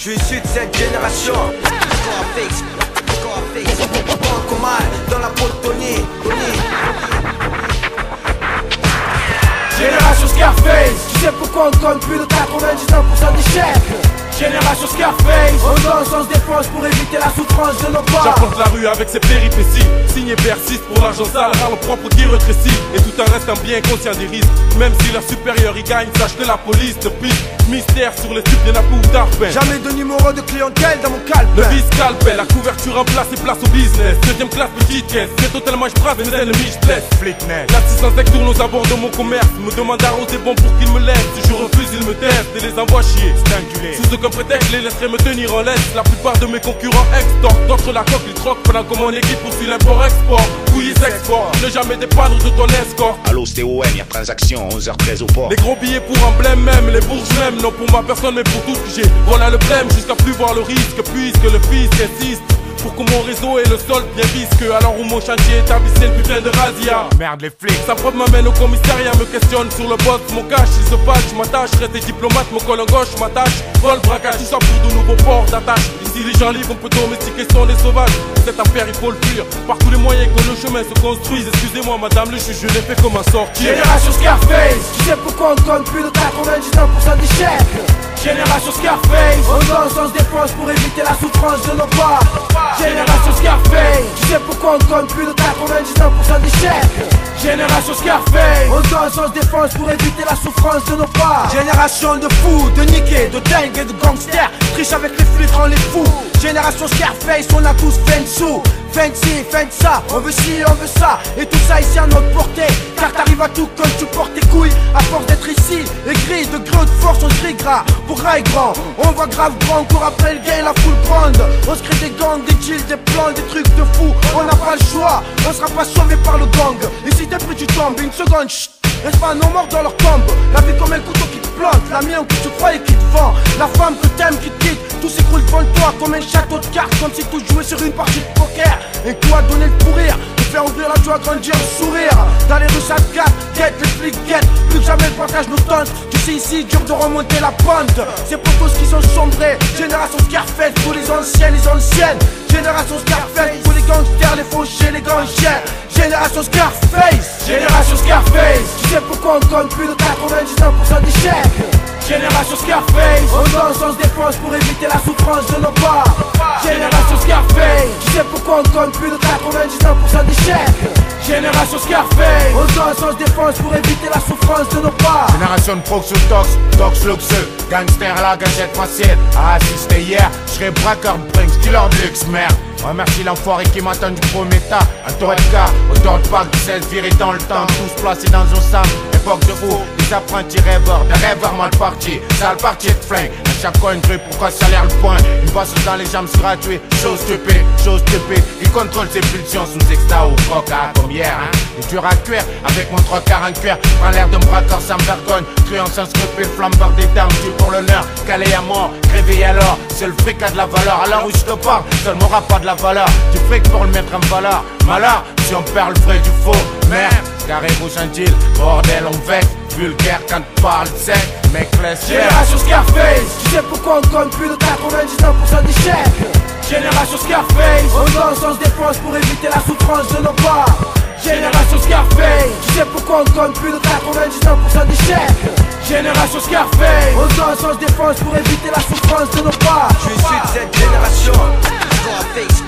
Je suis issu de cette génération. Banco mal dans la peau de Tony. Génération Scarface, tu sais pourquoi on compte plus de 99% d'échecs. Génération Scarface, on danse, on se défonce pour éviter la souffrance de nos pas. J'apporte la rue avec ses péripéties. Signé persiste pour l'argent sale, rare propre qui rétrécit. Et tout un reste un bien conscient des risques. Même si leur supérieur y gagne, sache que la police te pique. Mystère sur les types, y'en a pour d'arpin. Jamais de numéro de clientèle dans mon calepin. Le vice calpel, la couverture en place et place au business. Deuxième classe, petite caisse, c'est totalement j'brave, mais l'ennemi j'blesse. Flicknet, l'assistance tourne aux abords de mon commerce. Me demande à c'est bon pour qu'il me laisse. Si je refuse, il me teste et les envoie chier. Sous aucun prétexte, je les laisserai me tenir en laisse. La plupart de mes concurrents extorquent. D'autres la coque, ils troquent pendant que mon équipe poursuit l'import-export. Couillis export, ne jamais dépendre de ton escorte. Allô, c'était OM, y'a transaction, 11h13 au port. Les gros billets pour emblème même, les bourges même. Non pour ma personne mais pour tout ce que j'ai. Voilà le blême jusqu'à plus voir le risque. Puisque le fisc insiste pour que mon réseau ait le sol bien visque. Alors où mon chantier établissait le putain de razzia. Merde les flics. Sa preuve m'amène au commissariat, me questionne sur le boss, mon cash, il se fâche, je m'attache, rester diplomate, mon col en gauche, m'attache, vol, braquage, tout ça pour de nouveaux ports d'attache. Ici les gens libres, on peut domestiquer, sont des sauvages. Cette affaire il faut le fuir, par tous les moyens que le chemin se construise. Excusez-moi madame, le juge, je l'ai fait comme un sortir. Génération Scarface, tu sais pourquoi on compte plus de 99% d'échecs. Génération Scarface, on danse, on se défonce pour éviter la souffrance de nos pas. Génération Scarface, tu sais pourquoi on compte plus de 99% d'échecs. Génération Scarface, on danse, on se défonce pour éviter la souffrance de nos pas. Génération de fous, de niqués, de dingues et de gangsters. Triche avec les flics, rend les fous. Génération Scarface, on a tous fait une sous. Fin de ci, fin de ça, on veut ci, on veut ça. Et tout ça ici à notre portée. Car t'arrives à tout comme tu portes tes couilles. À force d'être ici, aigri, de gros de force, on se crie gras. Pour gras et grand, on voit grave grand. Court après le gain, la foule grande. On se crée des gangs, des deals, des plans, des trucs de fou. On n'a pas le choix, on sera pas sauvé par le gang. Et si t'es pris tu tombes, une seconde, chut. Laisse pas nos morts dans leur tombe. La vie comme un couteau qui te plante, la mienne que tu crois et qui te vend. La femme que t'aimes qui te quitte, tout s'écroule devant toi comme un château de cartes. Comme si tout jouait sur une partie de poker. Et toi donner le pourrir, te faire ouvrir la joie, grandir le sourire. Dans les rues ça te gâte, guette, les flics guettent. Plus que jamais le partage nous tente. Tu sais ici dur de remonter la pente. C'est pour tous qui sont sombrés. Génération Scarface, tous les anciens, les anciennes. Génération Scarface, tous les gangsters, les fauchés, les gangsters. Génération Scarface, Génération Scarface. Tu sais pourquoi on compte plus de 99% d'échecs. Génération Scarface, on danse, on se défonce pour éviter la souffrance de nos pas. Génération Scarface, tu sais pourquoi on compte plus de 99% d'échecs. Génération Scarface, on danse, on se défonce pour éviter la souffrance de nos pas. Génération de prox ou tox, tox luxeux, gangster à la gâchette facile. À assister hier, j'serais braqueur de Brinks, dealer de luxe, merde. Remercie l'enfoiré qui m'attend du premier tas. Un tour de car, autant de pack, 16 virés dans le temps. Tous placés dans un sam, époque de fou. Des apprentis rêveurs, des rêveurs mal partis. Sale partie de flingue, à chaque coin de rue, pourquoi ça a l'air le point. Une passe dans les jambes, c'est gratuit. Chose stupide, il contrôle ses pulsions sous extra ou coca comme hier. Il dur à cuire, avec mon 3 en cuir. Prends l'air de me braqueur sans vergogne. Truand sans scrupule, flambeur des dames, tu pour l'honneur. Calé à mort, grévé alors. C'est le fric a de la valeur, alors où je te parle, seul m'aura pas de la valeur. Du fric pour le mettre en valeur. Malheur, si on perd le vrai du faux. Merde, carré rouge en deal, bordel on vexe. Vulgaire quand tu parles sec, mec laisse. Génération Scarface, tu sais pourquoi on compte plus de 99% d'échecs. Génération Scarface, on danse, on se défonce pour éviter la souffrance de nos pas. Génération Scarface, tu sais pourquoi on compte plus de 99% d'échecs. Génération Scarface, on danse, on se défonce pour éviter la souffrance de nos pas. Je suis issu de cette génération. Scarface.